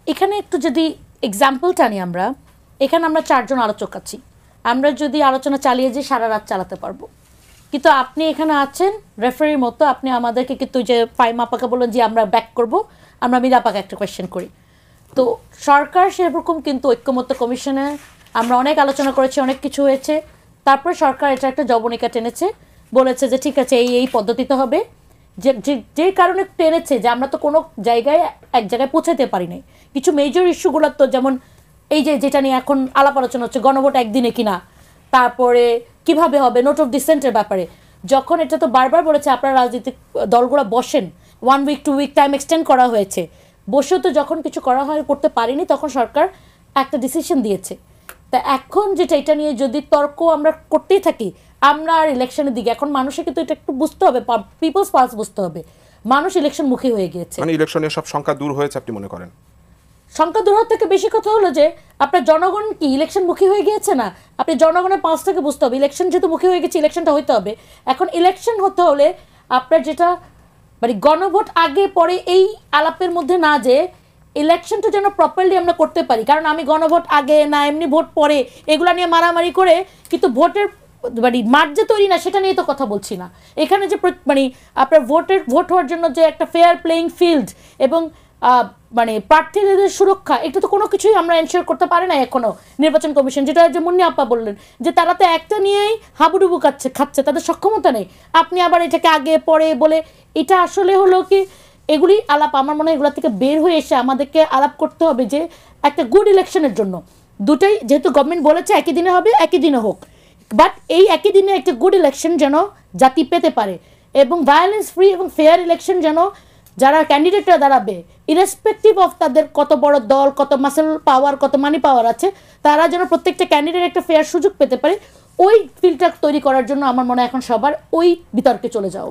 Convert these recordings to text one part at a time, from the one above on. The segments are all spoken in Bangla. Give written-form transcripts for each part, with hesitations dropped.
এখানে একটু যদি এক্সাম্পলটা নিই, এখানে আমরা 4 জন আলোচক আছি, আমরা যদি আলোচনা চালিয়ে যাই সারা রাত চালাতে পারবো, কিন্তু আপনি এখানে আছেন রেফারির মতো, আপনি আমাদেরকে কিন্তু যে ফাইম আপাকে বললেন যে আমরা ব্যাক করব, আমরা মীরা আপাকে একটা কোয়েশ্চেন করি। তো সরকার সেরকম কিন্তু ঐক্যমত্য কমিশনে আমরা অনেক আলোচনা করেছি, অনেক কিছু হয়েছে, তারপরে সরকার এটা একটা জবনিকা টেনেছে, বলেছে যে ঠিক আছে এই পদ্ধতিতে হবে, যে কারণে টেনেছে যে আমরা তো কোনো জায়গায় এক জায়গায় পৌঁছাতে পারি নাই। কিছু মেজর ইস্যুগুলো তো যেমন এই যেটা নিয়ে এখন আলাপ আলোচনা হচ্ছে গণভোট একদিনে কিনা, তারপরে কিভাবে হবে নোট অফ ডিসেন্টের ব্যাপারে, যখন এটা তো বারবার বলেছে আপনারা রাজনৈতিক দলগুলো বসেন, 1 উইক 2 উইক টাইম এক্সটেন্ড করা হয়েছে, বসেও তো যখন কিছু করা হয় করতে পারিনি, তখন সরকার একটা ডিসিশন দিয়েছে। তা এখন যেটা এটা নিয়ে যদি তর্ক আমরা করতেই থাকি, আমরা আর ইলেকশনের দিকে এখন মানুষের কিন্তু এটা একটু বুঝতে হবে, পিপলস পালস বুঝতে হবে, মানুষ ইলেকশন মুখী হয়ে গিয়েছে। মানে ইলেকশনের সব সংখ্যা দূর হয়েছে আপনি মনে করেন? সংখ্যা দূর হওয়ার থেকে বেশি কথা হলো যে আপনার জনগণ কি ইলেকশন মুখী হয়ে গিয়েছে না, আপনি জনগণের পালস থেকে বুঝতে হবে, ইলেকশন যেহেতু মুখী হয়ে গেছে ইলেকশনটা হইতে হবে। এখন ইলেকশন হতে হলে আপনার যেটা মানে গণভোট আগে পরে এই আলাপের মধ্যে না, যে ইলেকশনটা যেন প্রপারলি আমরা করতে পারি, কারণ আমি গণভোট আগে না এমনি ভোট পরে এগুলা নিয়ে মারামারি করে কিন্তু ভোটের মানে মাঠ যে তৈরি না সেটা নিয়ে তো কথা বলছি না। এখানে যে মানে আপনার ভোট হওয়ার জন্য যে একটা ফেয়ার প্লেইং ফিল্ড এবং মানে প্রার্থীদের সুরক্ষা, এটা তো কোনো কিছুই আমরা এনশিওর করতে পারি না এখনো নির্বাচন কমিশন, যেটা যে মুন্নি আপা বললেন যে তারা তো একটা নিয়েই হাবুডুবু খাচ্ছে, তাদের সক্ষমতা নেই। আপনি আবার এটাকে আগে পরে বলে, এটা আসলে হলো কি এগুলি আলাপ, আমার মনে হয় এগুলো থেকে বের হয়ে এসে আমাদেরকে আলাপ করতে হবে যে একটা গুড ইলেকশনের জন্য দুটাই, যেহেতু গভর্নমেন্ট বলেছে একই দিনে হবে একই দিনে হোক, বাট এই একই দিনে একটা গুড ইলেকশন যেন জাতি পেতে পারে এবং ভায়োলেন্স ফ্রি এবং ফেয়ার ইলেকশন যেন যারা ক্যান্ডিডেটরা দাঁড়াবে ইরেসপেক্টিভ অফ তাদের কত বড় দল, কত মাসেল পাওয়ার, কত মানি পাওয়ার আছে, তারা যেন প্রত্যেকটা ক্যান্ডিডেট একটা ফেয়ার সুযোগ পেতে পারে, ওই ফিল্টার তৈরি করার জন্য আমার মনে হয় এখন সবার ওই বিতর্কে চলে যাওয়া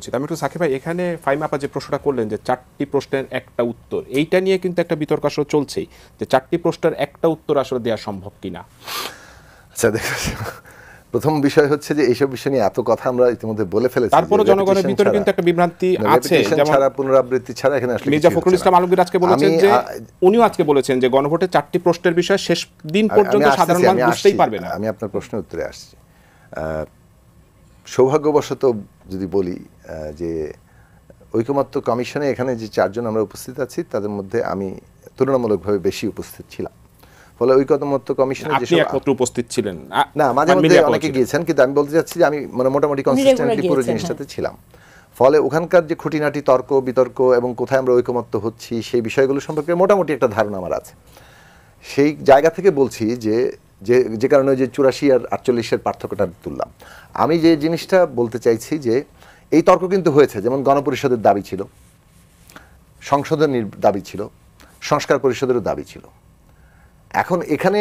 উচিত। আমি একটু সাকিব ভাই, এখানে ফাইম আপা যে প্রশ্নটা করলেন যে 4টি প্রশ্নের একটা উত্তর, এইটা নিয়ে কিন্তু একটা বিতর্ক আসলে চলছেই যে 4টি প্রশ্নের একটা উত্তর আসলে দেওয়া সম্ভব কিনা। আচ্ছা দেখো, প্রথম বিষয় হচ্ছে যে এইসব বিষয় নিয়ে এত কথা আমরা ইতিমধ্যে বলে ফেলেছি, তারপরে জনগণের ভিতরে কিন্তু একটা বিভ্রান্তি আছে, যেমন ছাড়া পুনরাবৃত্তি ছাড়া এখানে আসলে মির্জা ফখরুল ইসলাম আলমগীর আজকে বলেছেন যে উনিও আজকে বলেছেন যে গণভোটে 4টি প্রশ্নের বিষয় শেষ দিন পর্যন্ত সাধারণ মানুষ বুঝতেই পারবে না। আমি আপনার প্রশ্নের উত্তরে আসছি। সৌভাগ্যবশত যদি বলি যে ঐকমত্য কমিশনে এখানে যে 4 জন আমরা উপস্থিত আছি তাদের মধ্যে আমি তুলনামূলকভাবে বেশি উপস্থিত ছিলাম, ফলে ঐকমত্য কমিশনে আপনি একমাত্র উপস্থিত ছিলেন না, মাঝে মধ্যে অনেকে গিয়েছেন, কিন্তু আমি বলতে চাচ্ছি যে আমি মানে মোটামুটি কনসিস্টেন্টলি পুরো জিনিসটাতে ছিলাম। ফলে ওখানকার যে খুঁটিনাটি তর্ক বিতর্ক এবং কোথায় আমরা ঐকমত্য হচ্ছি সেই বিষয়গুলো সম্পর্কে মোটামুটি একটা ধারণা আমার আছে। সেই জায়গা থেকে বলছি যে কারণে যে 84 আর 48-এর পার্থক্যটা তুললাম, আমি যে জিনিসটা বলতে চাইছি যে এই তর্ক কিন্তু হয়েছে, যেমন গণপরিষদের দাবি ছিল, সংশোধনীর দাবি ছিল, সংস্কার পরিষদেরও দাবি ছিল। এখন এখানে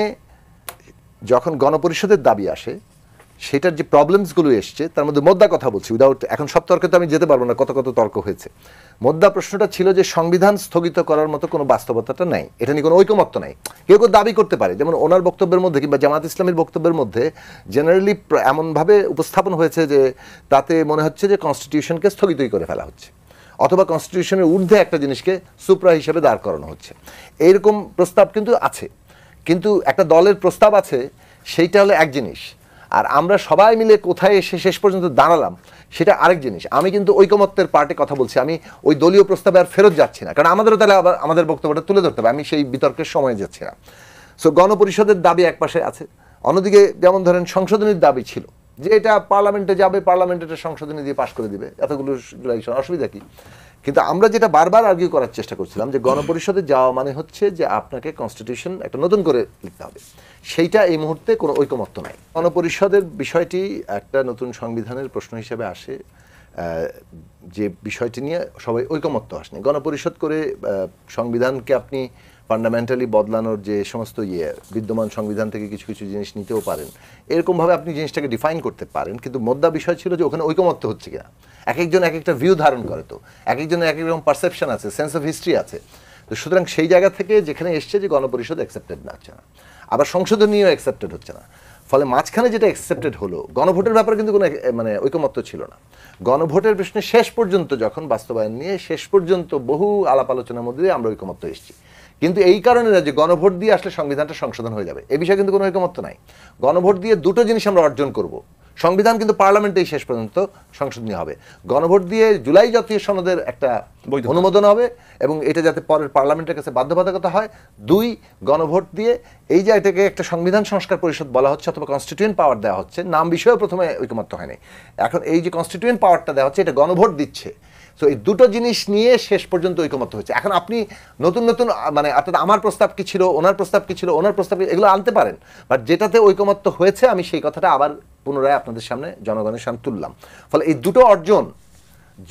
যখন গণপরিষদের দাবি আসে সেটার যে প্রবলেমসগুলো এসছে তার মধ্যে মোদ্দা কথা বলছি, উইদাউট এখন সব তর্কে তো আমি যেতে পারবো না, কত তর্ক হয়েছে। মোদ্দা প্রশ্নটা ছিল যে সংবিধান স্থগিত করার মতো কোনো বাস্তবতাটা নাই, এটা নিয়ে কোনো ঐকমত্য নাই। কেউ দাবি করতে পারে, যেমন ওনার বক্তব্যের মধ্যে কিংবা জামাত ইসলামের বক্তব্যের মধ্যে জেনারেলি এমনভাবে উপস্থাপন হয়েছে যে তাতে মনে হচ্ছে যে কনস্টিটিউশনকে স্থগিতই করে ফেলা হচ্ছে, অথবা কনস্টিটিউশনের ঊর্ধ্বে একটা জিনিসকে সুপ্রা হিসেবে দাঁড় করানো হচ্ছে, এইরকম প্রস্তাব কিন্তু আছে। কিন্তু একটা দলের প্রস্তাব আছে সেইটা হলো এক জিনিস, আর আমরা সবাই মিলে কোথায় এসে শেষ পর্যন্ত দাঁড়ালাম সেটা আরেক জিনিস। আমি কিন্তু ঐকমত্যের পার্টে কথা বলছি, আমি ওই দলীয় প্রস্তাবে আর ফেরত যাচ্ছি না, কারণ আমাদেরও তাহলে আবার আমাদের বক্তব্যটা তুলে ধরতে হবে, আমি সেই বিতর্কের সময় যাচ্ছি না। সো গণপরিষদের দাবি এক পাশে আছে, অন্যদিকে যেমন ধরেন সংশোধনীর দাবি ছিল যে এটা পার্লামেন্টে যাবে, পার্লামেন্ট এটা সংশোধনী দিয়ে পাশ করে দিবে, এতগুলো অসুবিধা কি। কিন্তু আমরা যেটা বারবার আর্গিউ করার চেষ্টা করছিলাম যে গণপরিষদে যাওয়া মানে হচ্ছে যে আপনাকে কনস্টিটিউশন একটা নতুন করে লিখতে হবে, সেইটা এই মুহূর্তে কোনো ঐকমত্য নাই। গণপরিষদের বিষয়টি একটা নতুন সংবিধানের প্রশ্ন হিসেবে আসে, যে বিষয়টি নিয়ে সবাই ঐকমত্য আসেনি। গণপরিষদ করে সংবিধানকে আপনি ফান্ডামেন্টালি বদলানোর যে সমস্ত বিদ্যমান সংবিধান থেকে কিছু কিছু জিনিস নিতেও পারেন, এরকমভাবে আপনি জিনিসটাকে ডিফাইন করতে পারেন, কিন্তু মোদ্দা বিষয় ছিল যে ওখানে ঐকমত্য হচ্ছে কিনা। এক একজন এক একটা ভিউ ধারণ করে, তো এক একজনের এক এক রকম পারসেপশন আছে, সেন্স অফ হিস্ট্রি আছে। তো সুতরাং সেই জায়গা থেকে যেখানে এসছে যে গণপরিষদ অ্যাকসেপ্টেড না হচ্ছে না, আবার সংশোধনীয় অ্যাকসেপ্টেড হচ্ছে না, ফলে মাঝখানে যেটা অ্যাকসেপ্টেড হলো, গণভোটের ব্যাপারে কিন্তু কোনো মানে ঐকমত্য ছিল না। গণভোটের প্রশ্নে শেষ পর্যন্ত যখন বাস্তবায়ন নিয়ে শেষ পর্যন্ত বহু আলাপ আলোচনার মধ্যে দিয়ে আমরা ঐকমত্য এসেছি। কিন্তু এই কারণে না যে গণভোট দিয়ে আসলে সংবিধানটা সংশোধন হয়ে যাবে, এ বিষয়ে কিন্তু কোনো ঐকমত্য নাই। গণভোট দিয়ে দুটো জিনিস আমরা অর্জন করব, সংবিধান কিন্তু পার্লামেন্টেই শেষ পর্যন্ত সংশোধনী হবে। গণভোট দিয়ে জুলাই জাতীয় সনদের একটা অনুমোদন হবে এবং এটা যাতে পরের পার্লামেন্টের কাছে বাধ্যবাধকতা হয়। 2, গণভোট দিয়ে এই যে এটাকে একটা সংবিধান সংস্কার পরিষদ বলা হচ্ছে অথবা কনস্টিটিউয়েন্ট পাওয়ার দেওয়া হচ্ছে, নাম বিষয়েও প্রথমে ঐকমত্য হয়নি, এখন এই যে কনস্টিটিউয়েন্ট পাওয়ারটা দেওয়া হচ্ছে এটা গণভোট দিচ্ছে। তো এই দুটো জিনিস নিয়ে শেষ পর্যন্ত ঐকমত্য হচ্ছে। এখন আপনি নতুন নতুন মানে অর্থাৎ আমার প্রস্তাব কি ছিল, ওনার প্রস্তাব কি ছিল, ওনার প্রস্তাব এগুলো আনতে পারেন, বাট যেটাতে ঐকমত্য হয়েছে আমি সেই কথাটা আবার পুনরায় আপনাদের সামনে জনগণের সামনে তুললাম। ফলে এই দুটো অর্জন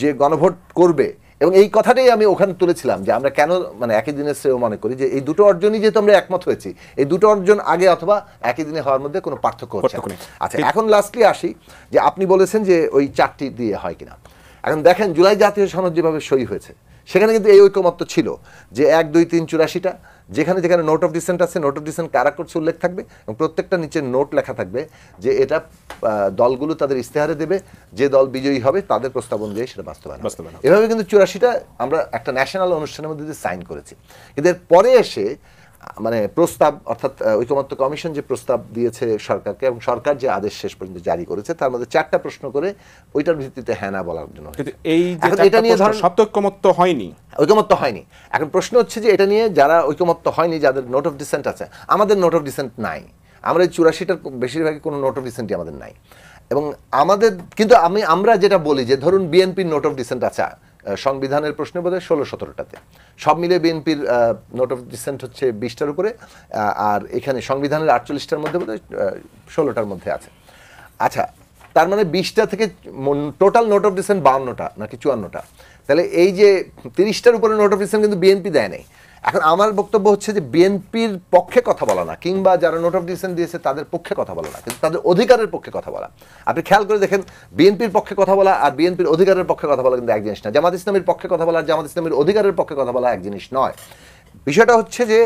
যে গণভোট করবে, এবং এই কথাটাই আমি ওখানে তুলেছিলাম যে আমরা কেন মানে একই দিনের শ্রেয় মনে করি যে এই দুটো অর্জনই যেহেতু আমরা একমত হয়েছি, এই দুটো অর্জন আগে অথবা একই দিনে হওয়ার মধ্যে কোনো পার্থক্য হচ্ছে না। আচ্ছা, এখন লাস্টলি আসি যে আপনি বলেছেন যে ওই 4টি দিয়ে হয় কিনা। এখন দেখেন জুলাই জাতীয় সনদ যেভাবে সই হয়েছে সেখানে কিন্তু এই ঐকমত্য ছিল যে 1, 2, 3, 84টা যেখানে যেখানে নোট অফ ডিসেন্ট আছে, নোট অফ ডিসেন্ট কারা করছে উল্লেখ থাকবে এবং প্রত্যেকটা নিচে নোট লেখা থাকবে যে এটা দলগুলো তাদের ইস্তেহারে দেবে, যে দল বিজয়ী হবে তাদের প্রস্তাব অনুযায়ী সেটা বাস্তবায়ন। এভাবে কিন্তু 84টা আমরা একটা ন্যাশনাল অনুষ্ঠানের মধ্যে দিয়ে সাইন করেছি। কিন্তু এর পরে এসে মানে প্রস্তাব অর্থাৎ ঐকমত্য কমিশন যে প্রস্তাব দিয়েছে সরকারকে এবং সরকার যে আদেশ শেষ পর্যন্ত জারি করেছে তার মধ্যে 4টা প্রশ্ন করে ওইটার ভিত্তিতে হ্যাঁ না বলার জন্য। এই এটা নিয়ে ঐকমত্য হয়নি, ঐকমত্য হয়নি। এখন প্রশ্ন হচ্ছে যে এটা নিয়ে যারা ঐকমত্য হয়নি, যাদের নোট অফ ডিসেন্ট আছে, আমাদের নোট অফ ডিসেন্ট নাই, আমরা এই 84টার বেশিরভাগই কোনো নোট অফ ডিসেন্টই আমাদের নাই। এবং আমাদের কিন্তু আমরা যেটা বলি যে ধরুন বিএনপির নোট অফ ডিসেন্ট আছে সংবিধানের প্রশ্নে বোধহয় 16-17টাতে, সব মিলে বিএনপির নোট অফ ডিসেন্ট হচ্ছে 20টার উপরে, আর এখানে সংবিধানের 48টার মধ্যে বোধহয় 16টার মধ্যে আছে। আচ্ছা, তার মানে 20টা থেকে টোটাল নোট অফ ডিসেন্ট 52টা নাকি 54টা, তাহলে এই যে 30টার উপরে নোট অফ ডিসেন্ট কিন্তু বিএনপি দেয় নাই। এখন আমার বক্তব্য হচ্ছে যে বিএনপির পক্ষে কথা বলা না, কিংবা যারা নোট অফ ডিসেন্ট দিয়েছে তাদের পক্ষে কথা বলা না, কিন্তু তাদের অধিকারের পক্ষে কথা বলা। আপনি খেয়াল করে দেখেন বিএনপির পক্ষে কথা বলা আর বিএনপির অধিকারের পক্ষে কথা বলা কিন্তু এক জিনিস না। জামাত ইসলামের পক্ষে কথা বলা আর জামাত ইসলামের অধিকারের পক্ষে কথা বলা এক জিনিস নয়। বিষয়টা হচ্ছে যে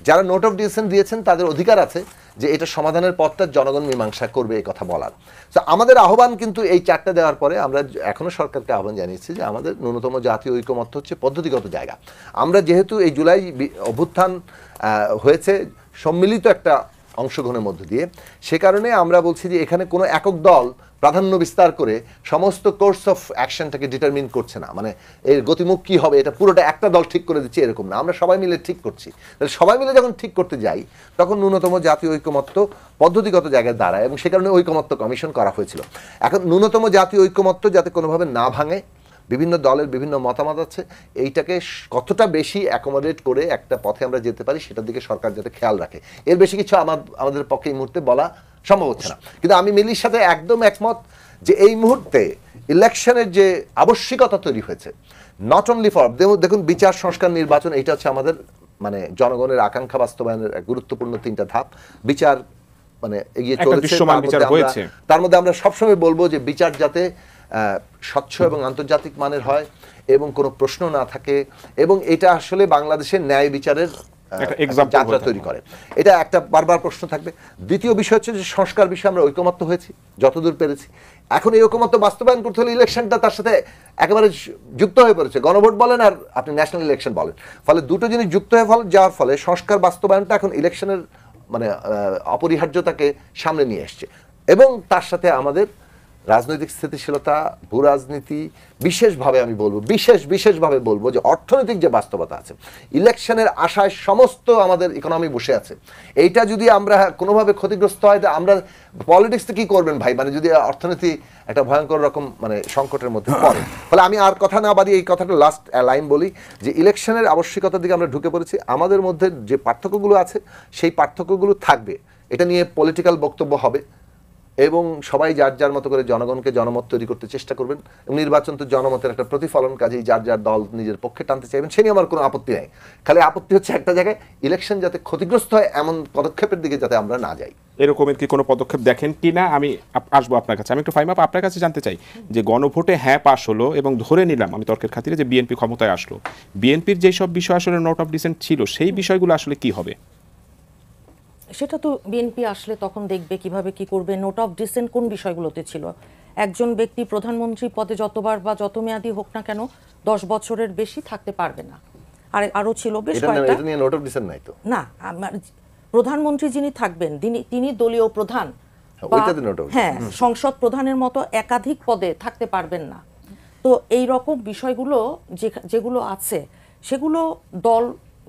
যারা নোট অফ ডিসেন্ট দিয়েছেন তাদের অধিকার আছে যে এটা সমাধানের পথটা জনগণ মীমাংসা করবে এই কথা বলার। তো আমাদের আহ্বান কিন্তু এই 4টা দেওয়ার পরে আমরা এখনো সরকারকে আহ্বান জানিয়েছি যে আমাদের ন্যূনতম জাতীয় ঐকমত্য হচ্ছে পদ্ধতিগত জায়গা। আমরা যেহেতু এই জুলাই অভ্যুত্থান হয়েছে সম্মিলিত একটা অংশগ্রহণের মধ্য দিয়ে, সে কারণে আমরা বলছি যে এখানে কোনো একক দল প্রাধান্য বিস্তার করে সমস্ত কোর্স অফ অ্যাকশনটাকে ডিটারমিন করছে না, মানে এর গতিমুখ কী হবে এটা পুরোটা একটা দল ঠিক করে দিচ্ছে এরকম না, আমরা সবাই মিলে ঠিক করছি। তাহলে সবাই মিলে যখন ঠিক করতে যাই তখন ন্যূনতম জাতীয় ঐকমত্য পদ্ধতিগত জায়গায় দাঁড়ায় এবং সে কারণে ঐকমত্য কমিশন করা হয়েছিল। এখন ন্যূনতম জাতীয় ঐকমত্য যাতে কোনোভাবে না ভাঙে, বিভিন্ন দলের বিভিন্ন মতামত আছে, এইটাকে কতটা বেশি অ্যাকোমোডেট করে একটা পথে আমরা যেতে পারি সেটার দিকে সরকার যাতে খেয়াল রাখে। এর বেশি কিছু আমাদের পক্ষে এই মুহূর্তে বলা সম্ভব হচ্ছে না। কিন্তু আমি মিলির সাথে একদম একমত যে এই মুহূর্তে ইলেকশনের যে আবশ্যিকতা তৈরি হয়েছে, নট অনলি ফর দেখুন বিচার, সংস্কার, নির্বাচন, এইটা হচ্ছে আমাদের মানে জনগণের আকাঙ্ক্ষা বাস্তবায়নের গুরুত্বপূর্ণ 3টা ধাপ। বিচার মানে এগিয়ে চলেছে, তার মধ্যে আমরা সবসময় বলবো যে বিচার যাতে স্বচ্ছ এবং আন্তর্জাতিক মানের হয় এবং কোনো প্রশ্ন না থাকে, এবং এটা আসলে বাংলাদেশের ন্যায় বিচারের যাত্রা তৈরি করে, এটা একটা বারবার প্রশ্ন থাকবে। দ্বিতীয় বিষয় হচ্ছে যে সংস্কার বিষয়ে আমরা ঐকমত্য হয়েছি যতদূর পেরেছি। এখন এই ঐকমত্য বাস্তবায়ন করতে হলে ইলেকশনটা তার সাথে একেবারে যুক্ত হয়ে পড়েছে, গণভোট বলেন আর আপনি ন্যাশনাল ইলেকশন বলেন। ফলে দুটো জিনিস যুক্ত হয়ে যাওয়ার ফলে সংস্কার বাস্তবায়নটা এখন ইলেকশনের মানে অপরিহার্যতাকে সামনে নিয়ে এসছে, এবং তার সাথে আমাদের রাজনৈতিক স্থিতিশীলতা, ভূ রাজনীতি, বিশেষভাবে আমি বলবো বিশেষভাবে বলবো যে অর্থনৈতিক যে বাস্তবতা আছে, ইলেকশনের আশায় সমস্ত আমাদের ইকোনমি বসে আছে। এইটা যদি আমরা কোনোভাবে ক্ষতিগ্রস্ত হয়, আমরা পলিটিক্সে কি করবেন ভাই, মানে যদি অর্থনীতি একটা ভয়ঙ্কর রকম মানে সংকটের মধ্যে পড়ে। ফলে আমি আর কথা না বাড়িয়ে এই কথাটা লাস্ট লাইন বলি যে ইলেকশনের আবশ্যিকতার দিকে আমরা ঢুকে পড়েছি। আমাদের মধ্যে যে পার্থক্যগুলো আছে সেই পার্থক্যগুলো থাকবে, এটা নিয়ে পলিটিক্যাল বক্তব্য হবে এবং সবাই যার যার মতো করে জনগণকে জনমত তৈরি করতে চেষ্টা করবেন। নির্বাচন তো জনমতের একটা প্রতিফলন, কাজেই যার যার দল নিজের পক্ষে টানতে চাইবেন, সে নিয়ে আমার কোনো আপত্তি নেই। খালি আপত্তি হচ্ছে একটা জায়গায় ইলেকশন যাতে ক্ষতিগ্রস্ত হয় এমন পদক্ষেপের দিকে যাতে আমরা না যাই। এরকমের কি কোনো পদক্ষেপ দেখেন কি না আমি আসবো আপনার কাছে। আমি একটু ফাইম আপ আপনার কাছে জানতে চাই যে গণভোটে হ্যাঁ পাস হলো এবং ধরে নিলাম আমি তর্কের খাতিরে যে বিএনপি ক্ষমতায় আসলো, বিএনপির যেসব বিষয় আসলে নোট অফ ডিসেন্ট ছিল সেই বিষয়গুলো আসলে কি হবে? সেটা তো বিএনপি আসলে তখন দেখবে কিভাবে কি করবে। নোট অফ ডিসেন্ট কোন বিষয়গুলোতে ছিল? একজন ব্যক্তি প্রধানমন্ত্রী পদে যতবার বা যত মেয়াদি হোক না কেন 10 বছরের বেশি থাকতে পারবে না। আর আরো ছিল বেশ কয়েকটা। এটা নিয়ে নোট অফ ডিসেন্ট নাই তো। না, আমার প্রধানমন্ত্রী যিনি থাকবেন তিনি দলীয় প্রধান বা ওইটাতে নোট অফ হ্যাঁ সংসদ প্রধানের মতো একাধিক পদে থাকতে পারবেন না। তো এই রকম বিষয়গুলো যেগুলো আছে সেগুলো দল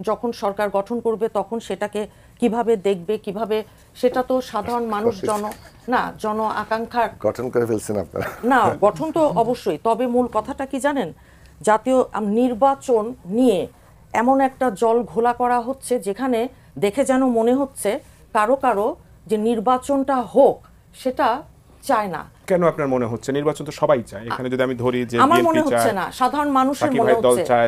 যখন সরকার গঠন করবে তখন সেটাকে কিভাবে দেখবে, কিভাবে সেটা তো সাধারণ মানুষ জন আকাঙ্ক্ষার গঠন করে ফেলছেন আপনারা। না, গঠন তো অবশ্যই। তবে মূল কথাটা কি জানেন, জাতীয় নির্বাচন নিয়ে এমন একটা জল ঘোলা করা হচ্ছে যেখানে দেখে যেন মনে হচ্ছে কারো কারো যে নির্বাচনটা হোক সেটা চায় না। কেন আপনার মনে হচ্ছে? নির্বাচন তো সবাই চায়। এখানে যদি আমি ধরি যে আমার মনে বিএনপি হচ্ছে চায়, না, সাধারণ মানুষের সাকিব মনে ভাইয়ের দল হচ্ছে চায়,